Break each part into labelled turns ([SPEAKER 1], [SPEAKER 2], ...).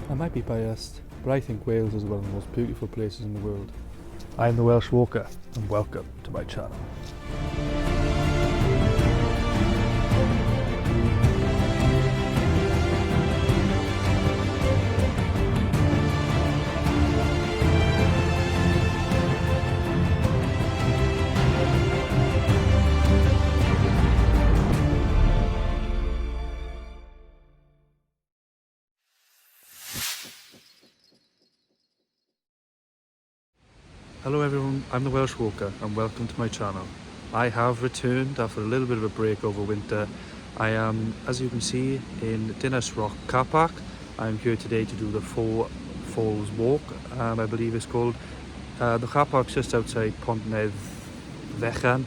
[SPEAKER 1] I might be biased, but I think Wales is one of the most beautiful places in the world. I'm the Welsh Walker, and welcome to my channel. Hello everyone, I'm the Welsh Walker and welcome to my channel. I have returned after a little bit of a break over winter. I am, as you can see, in Dinas Rock car park. I'm here today to do the Four Falls walk, I believe it's called. The car park's just outside Pontypridd Fechan.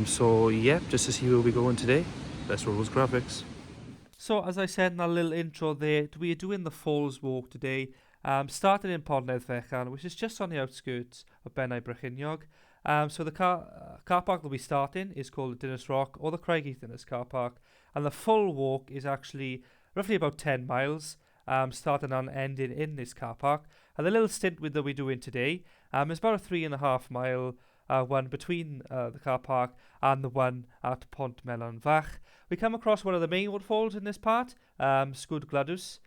[SPEAKER 1] So yeah, just to see where we're going today, let's roll those graphics. So as I said in our little intro there, we are doing the Falls walk today. Started in Pontypridd Fechan, which is just on the outskirts of Benai Brycheiniog. So the car park that we start in is called the Dinas Rock, or the Craigie Dinas car park, and the full walk is actually roughly about 10 miles, starting and ending in this car park. And the little stint that we're doing today is about a 3.5 mile one between the car park and the one at Pont Melon Fach. We come across one of the main waterfalls in this part, Sgwd Gwladus,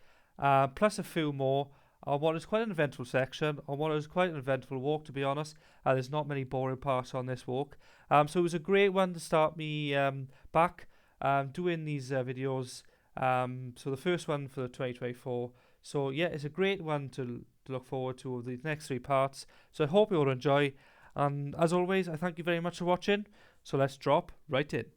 [SPEAKER 1] plus a few more on what is quite an eventful section, on what is quite an eventful walk, to be honest. There's not many boring parts on this walk. So it was a great one to start me back doing these videos. So the first one for 2024. So yeah, it's a great one to look forward to over the next 3 parts. So I hope you all enjoy. And as always, I thank you very much for watching. So let's drop right in.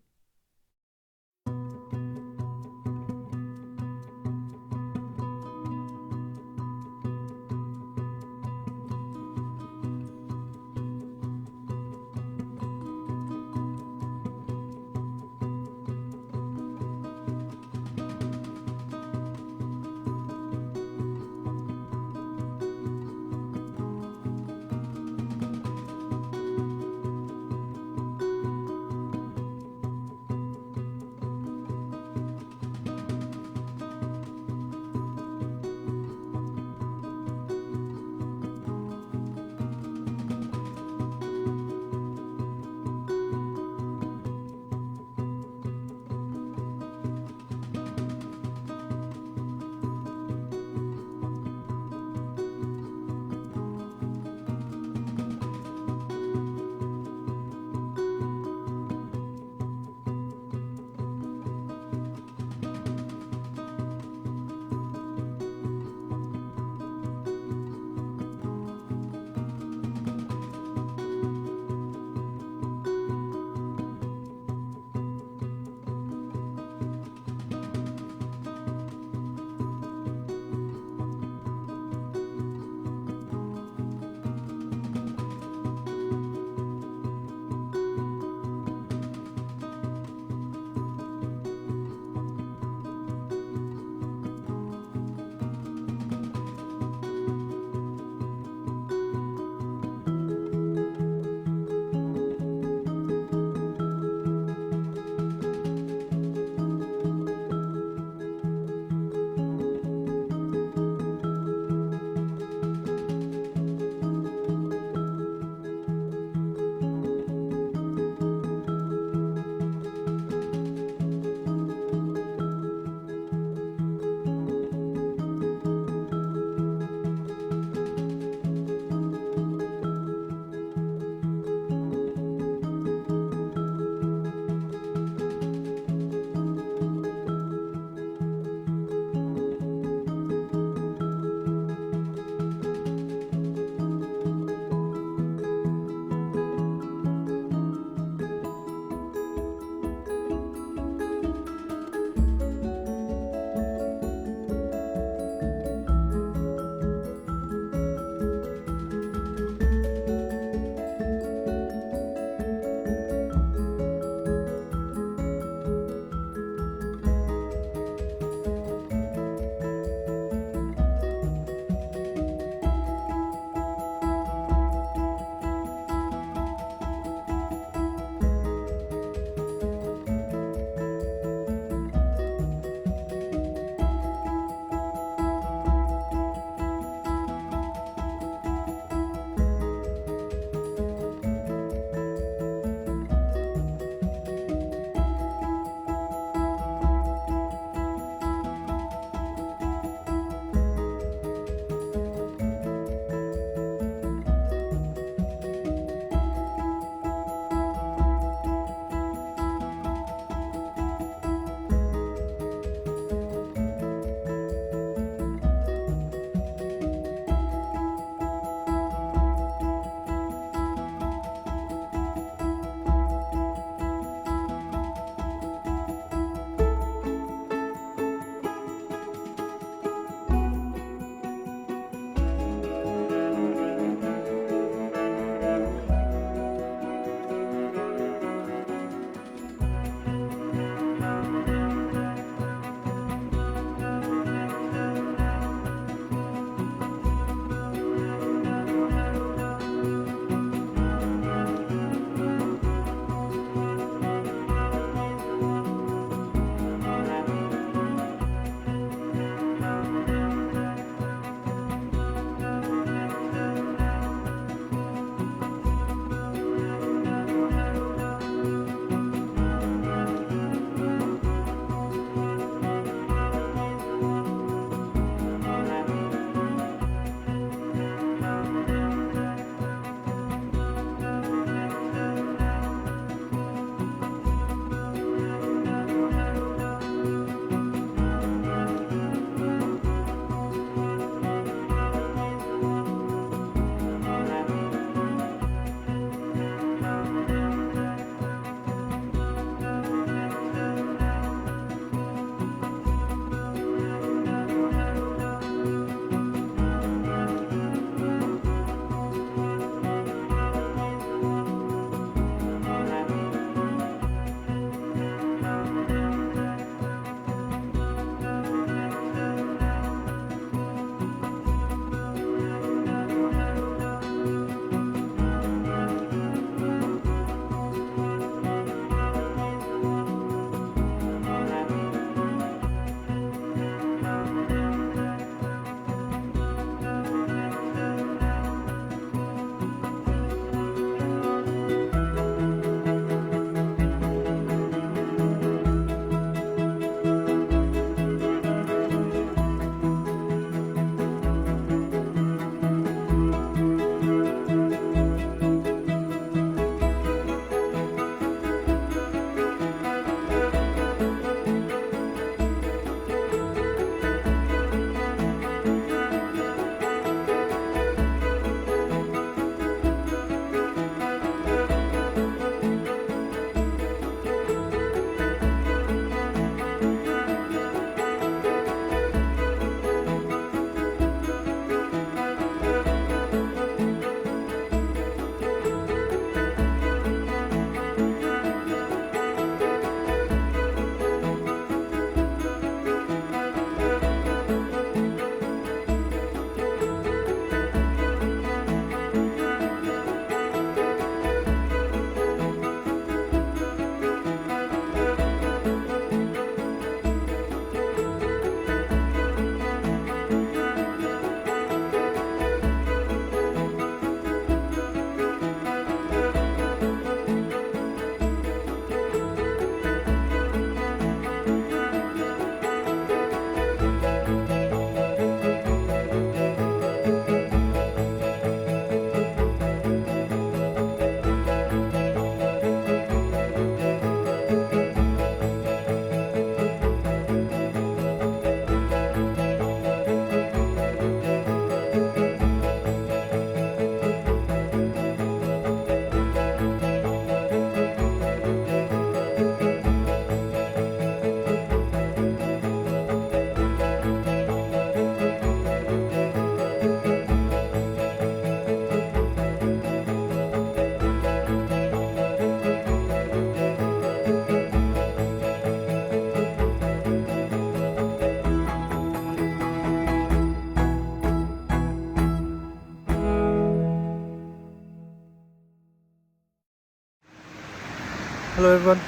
[SPEAKER 1] Hello everyone.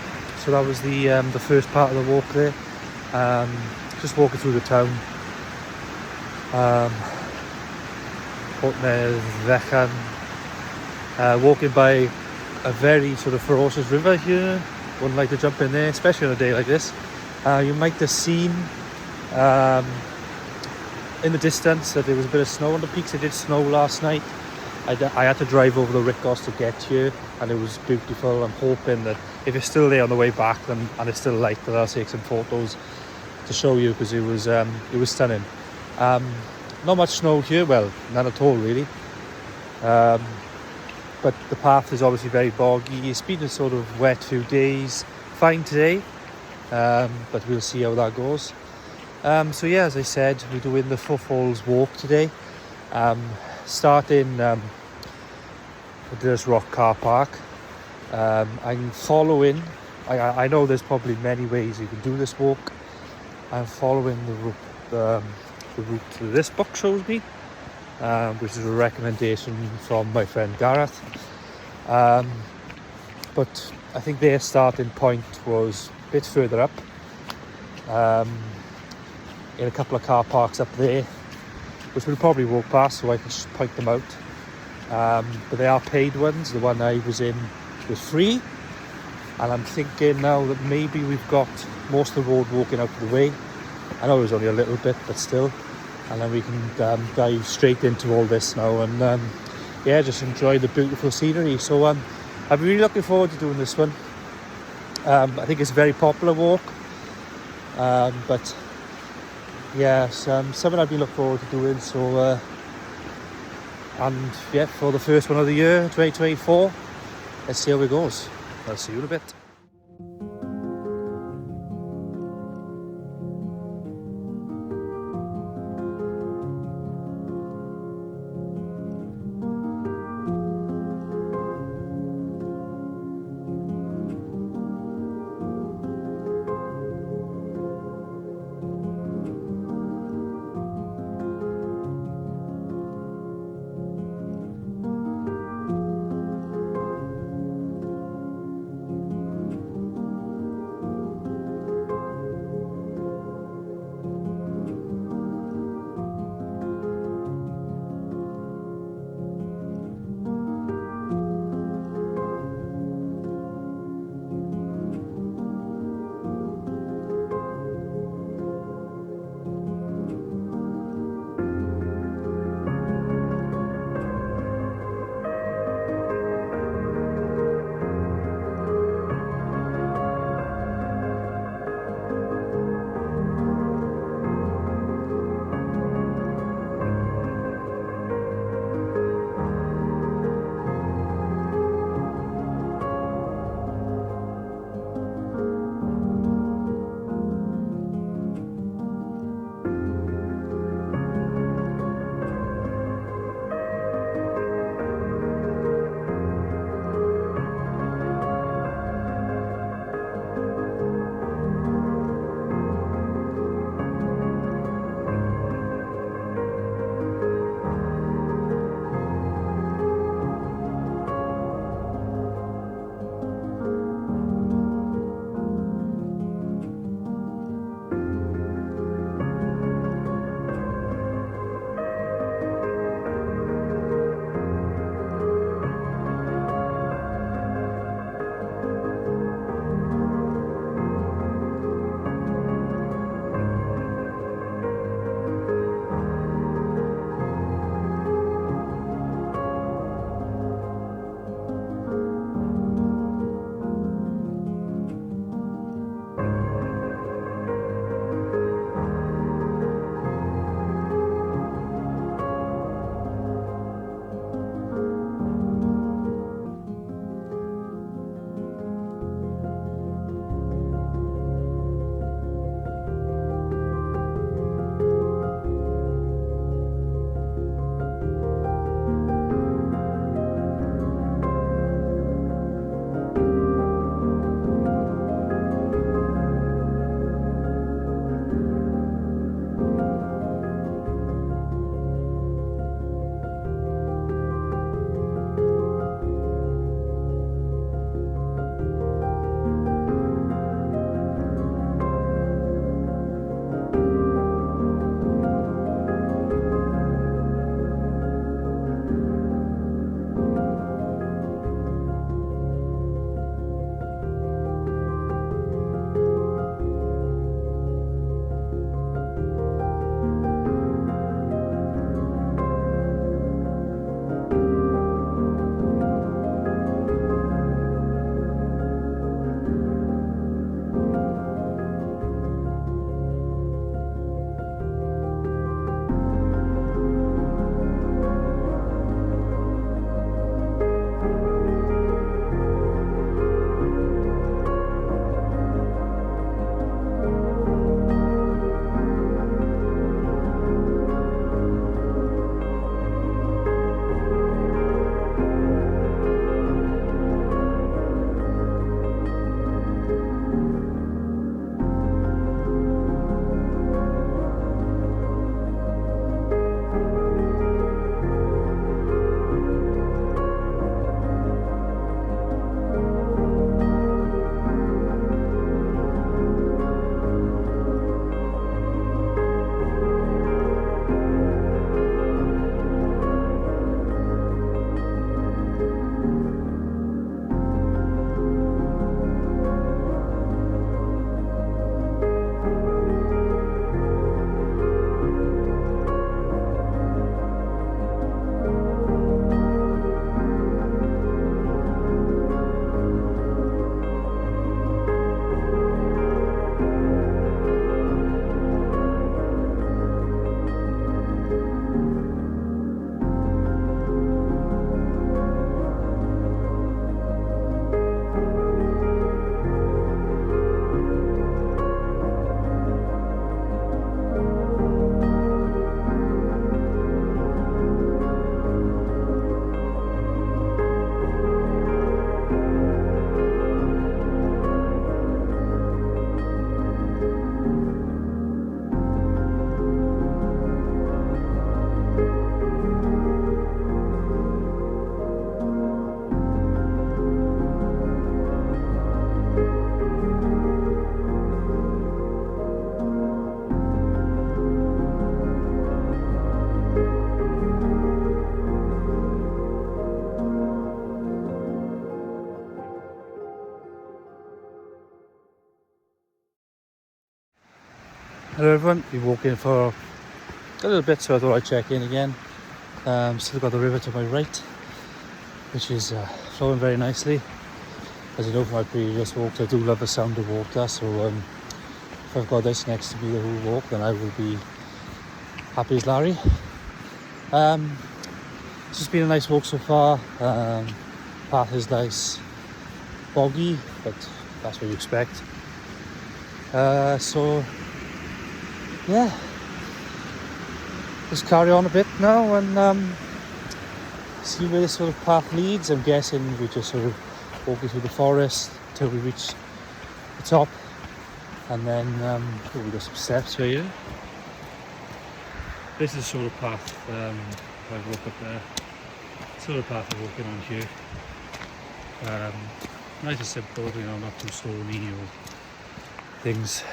[SPEAKER 1] So that was the first part of the walk there. Just walking through the town. Walking by a very sort of ferocious river here. Wouldn't like to jump in there, especially on a day like this. You might have seen in the distance that there was a bit of snow on the peaks. It did snow last night. I had to drive over the Ricos to get here, and it was beautiful. I'm hoping that if it's still there on the way back, and it's still light, that I'll take some photos to show you, because it was stunning. Not much snow here, well, none at all really. But the path is obviously very boggy. It's been a sort of wet few days. Fine today, but we'll see how that goes. So yeah, as I said, we're doing the Footfalls walk today. Starting this rock car park. I'm following. I know there's probably many ways you can do this walk. I'm following the route that this book shows me, which is a recommendation from my friend Gareth. But I think their starting point was a bit further up, in a couple of car parks up there, which we'll probably walk past so I can point them out. But they are paid ones. The one I was in was free, and I'm thinking now that maybe we've got most of the road walking out of the way. I know it was only a little bit, but still. And then we can dive straight into all this now, and yeah, just enjoy the beautiful scenery. So I'm really looking forward to doing this one. I think it's a very popular walk, but yeah, it's something I've been looking forward to doing. So and yeah, for the first one of the year, 2024, let's see how it goes. I'll see you in a bit. Hello everyone, we walked in for a little bit, so I thought I'd check in again. Still got the river to my right, which is flowing very nicely. As you know from my previous walks, I do love the sound of water, so if I've got this next to me the whole walk, then I will be happy as Larry. It's just been a nice walk so far. Path is nice, boggy, but that's what you expect. So yeah, just carry on a bit now and see where this sort of path leads. I'm guessing we just sort of walking through the forest till we reach the top, and then we've got some steps here. This is the sort of path I walk up there. Sort of path I'm walking on here. Nice and simple, you know, not too stony or things.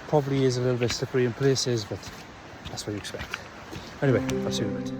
[SPEAKER 1] Probably is a little bit slippery in places, but that's what you expect. Anyway, I'll see you in a bit.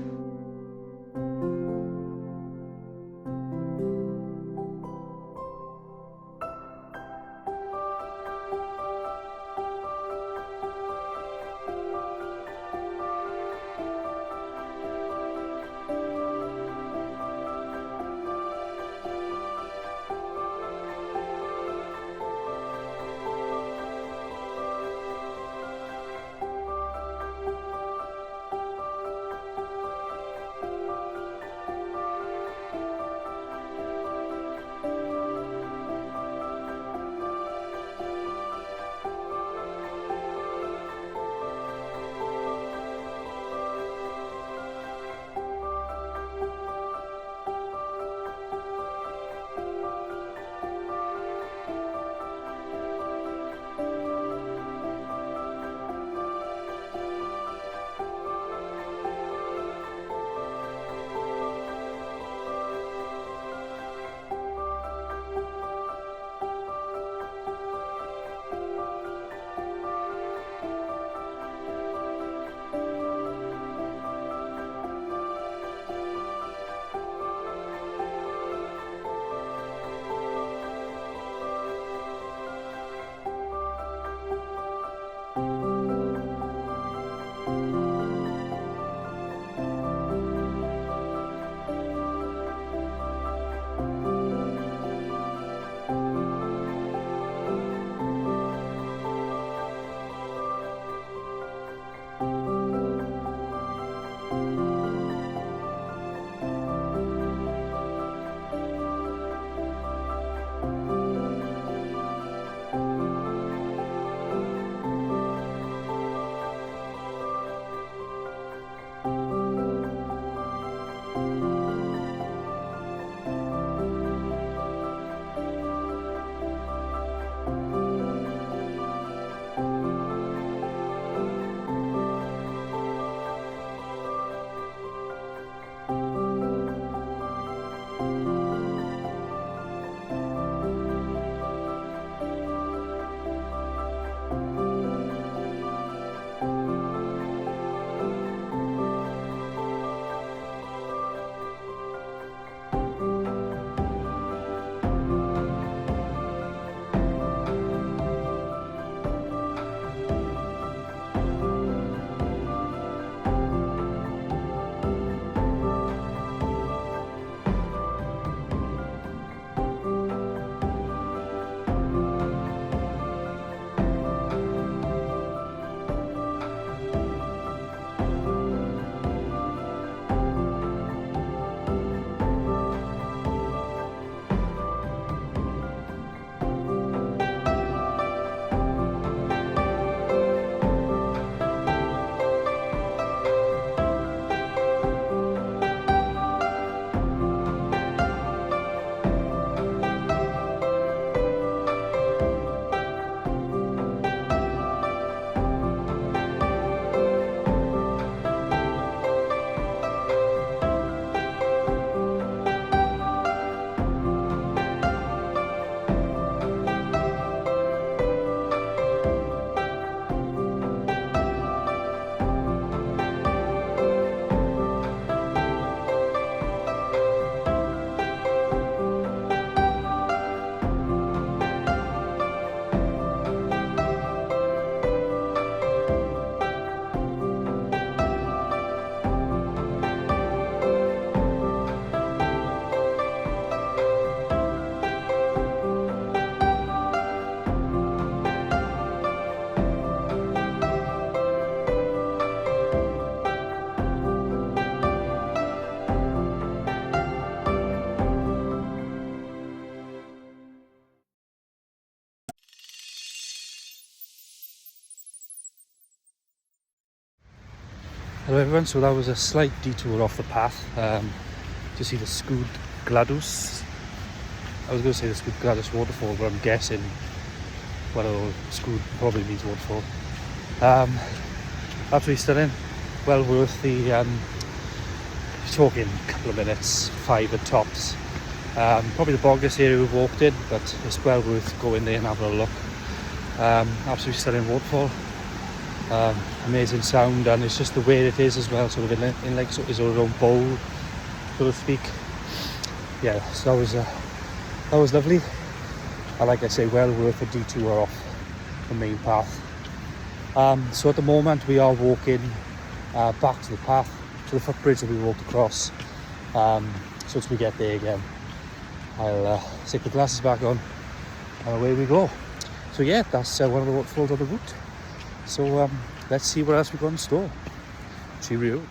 [SPEAKER 1] Hello everyone, so that was a slight detour off the path to see the Sgwd Gwladus. I was going to say the Sgwd Gwladus waterfall, but I'm guessing, well, Sgwd probably means waterfall. Absolutely stunning, well worth the, talking a couple of minutes, 5 at tops. Probably the boggest area we've walked in, but it's well worth going there and having a look. Absolutely stunning waterfall. Amazing sound, and it's just the way it is as well, sort of in like sort of its own bowl, so to speak. Yeah, so that was lovely, and like I say, well worth a detour off the main path. So at the moment we are walking back to the path, to the footbridge that we walked across. So as we get there again, I'll stick the glasses back on and away we go. So yeah, that's one of the waterfalls on the route. So let's see what else we've got in store. Cheerio.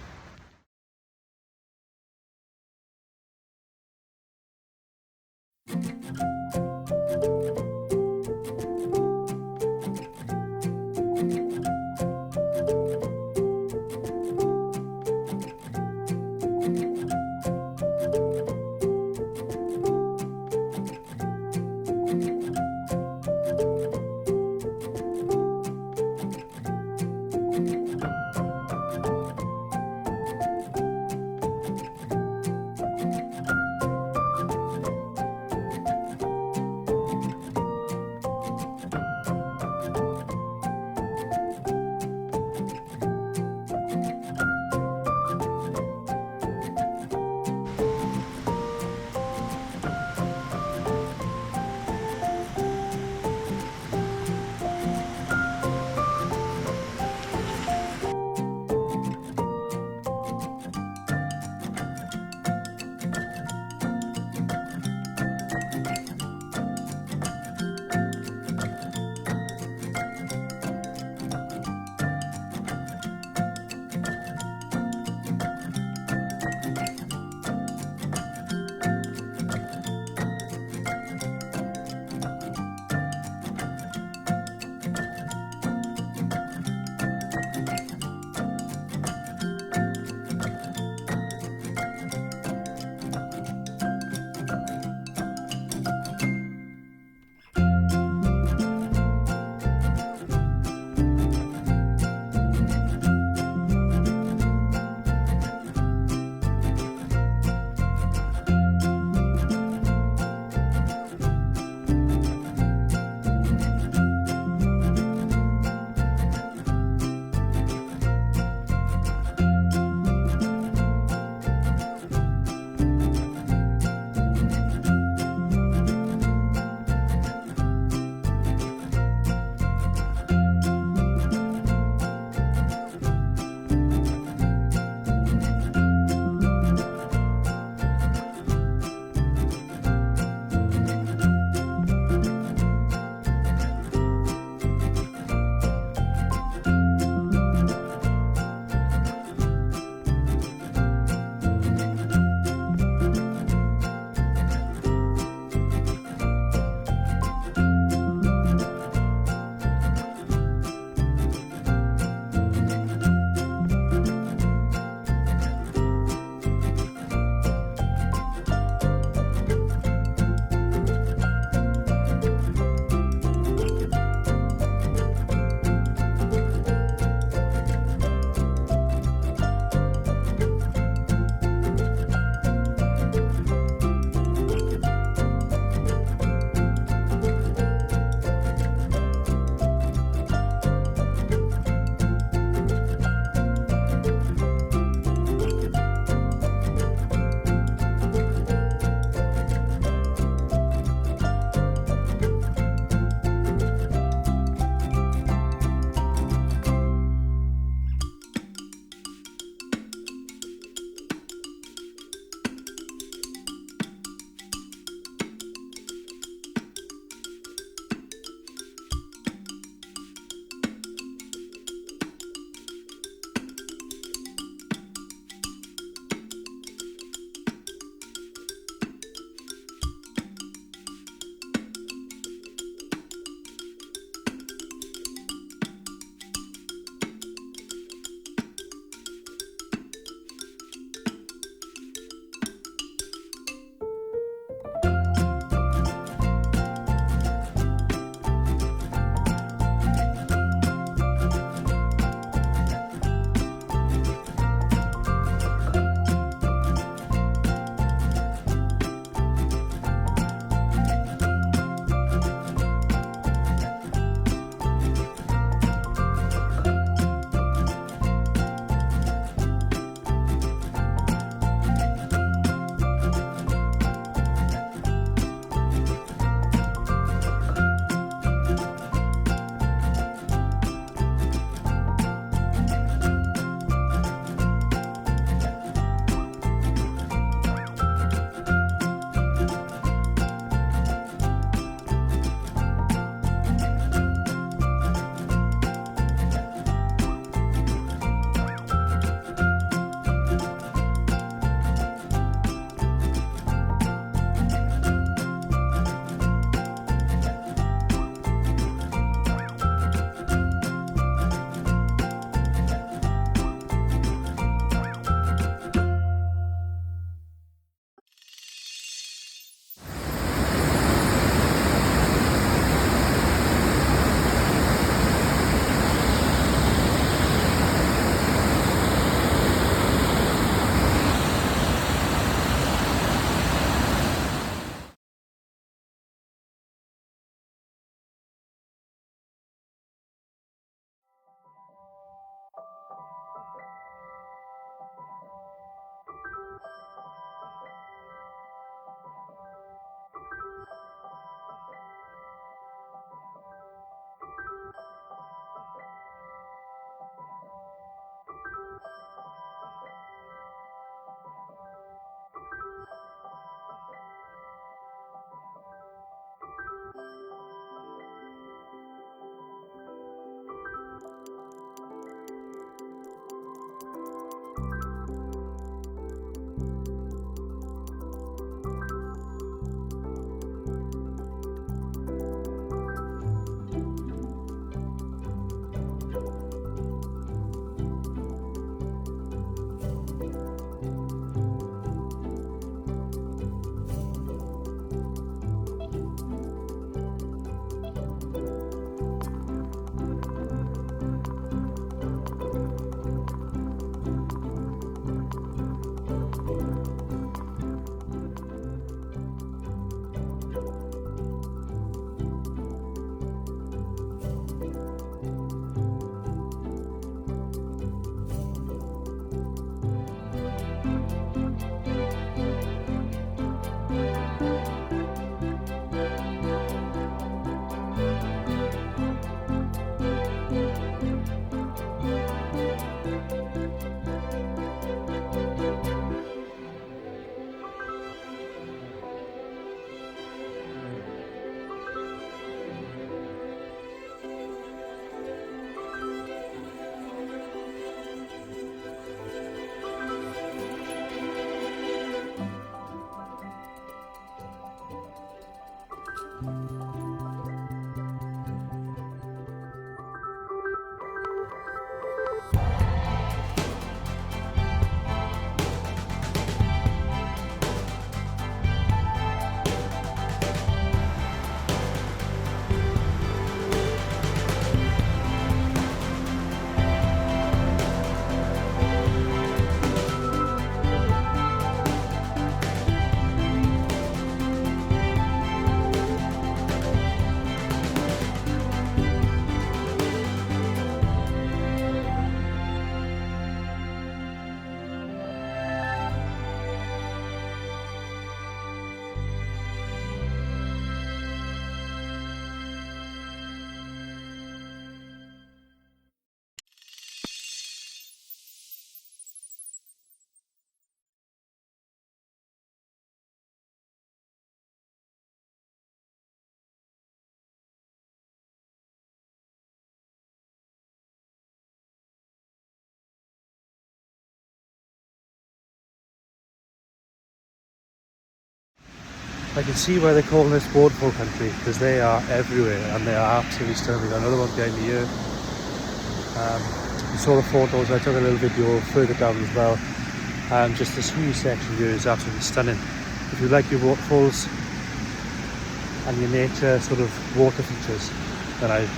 [SPEAKER 1] I can see why they're calling this Waterfall country, because they are everywhere and they are absolutely stunning. We've got another one behind me here. You saw the photos, I took a little video further down as well. Just this huge section here is absolutely stunning. If you like your waterfalls and your nature sort of water features, then I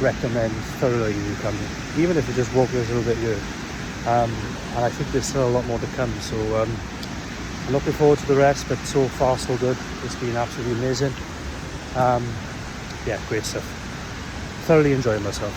[SPEAKER 1] recommend thoroughly you come here, even if you just walk this little bit here. And I think there's still a lot more to come, so I'm looking forward to the rest, but so far so good. It's been absolutely amazing. Yeah, great stuff. Thoroughly enjoying myself.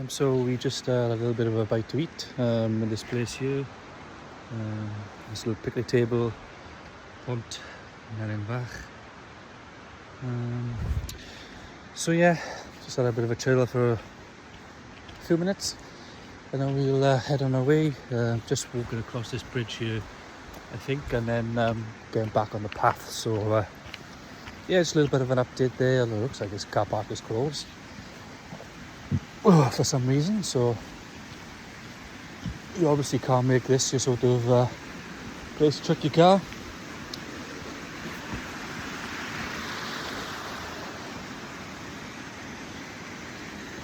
[SPEAKER 1] So we just had a little bit of a bite to eat in this place here. This little picnic table, pont in Bach. So yeah, just had a bit of a chill for a few minutes, and then we'll head on our way. Just walking across this bridge here, I think, and then getting back on the path. So yeah, just a little bit of an update there. It looks like this car park is closed for some reason, so you obviously can't make this your sort of place to chuck your car.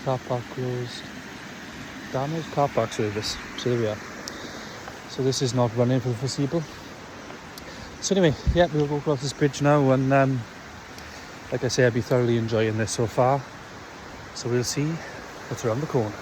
[SPEAKER 1] Car park closed. Damaged car park service. So there we are. So this is not running for the foreseeable. So anyway, yeah, we'll go across this bridge now, and like I say, I've been thoroughly enjoying this so far. So we'll see what's around the corner.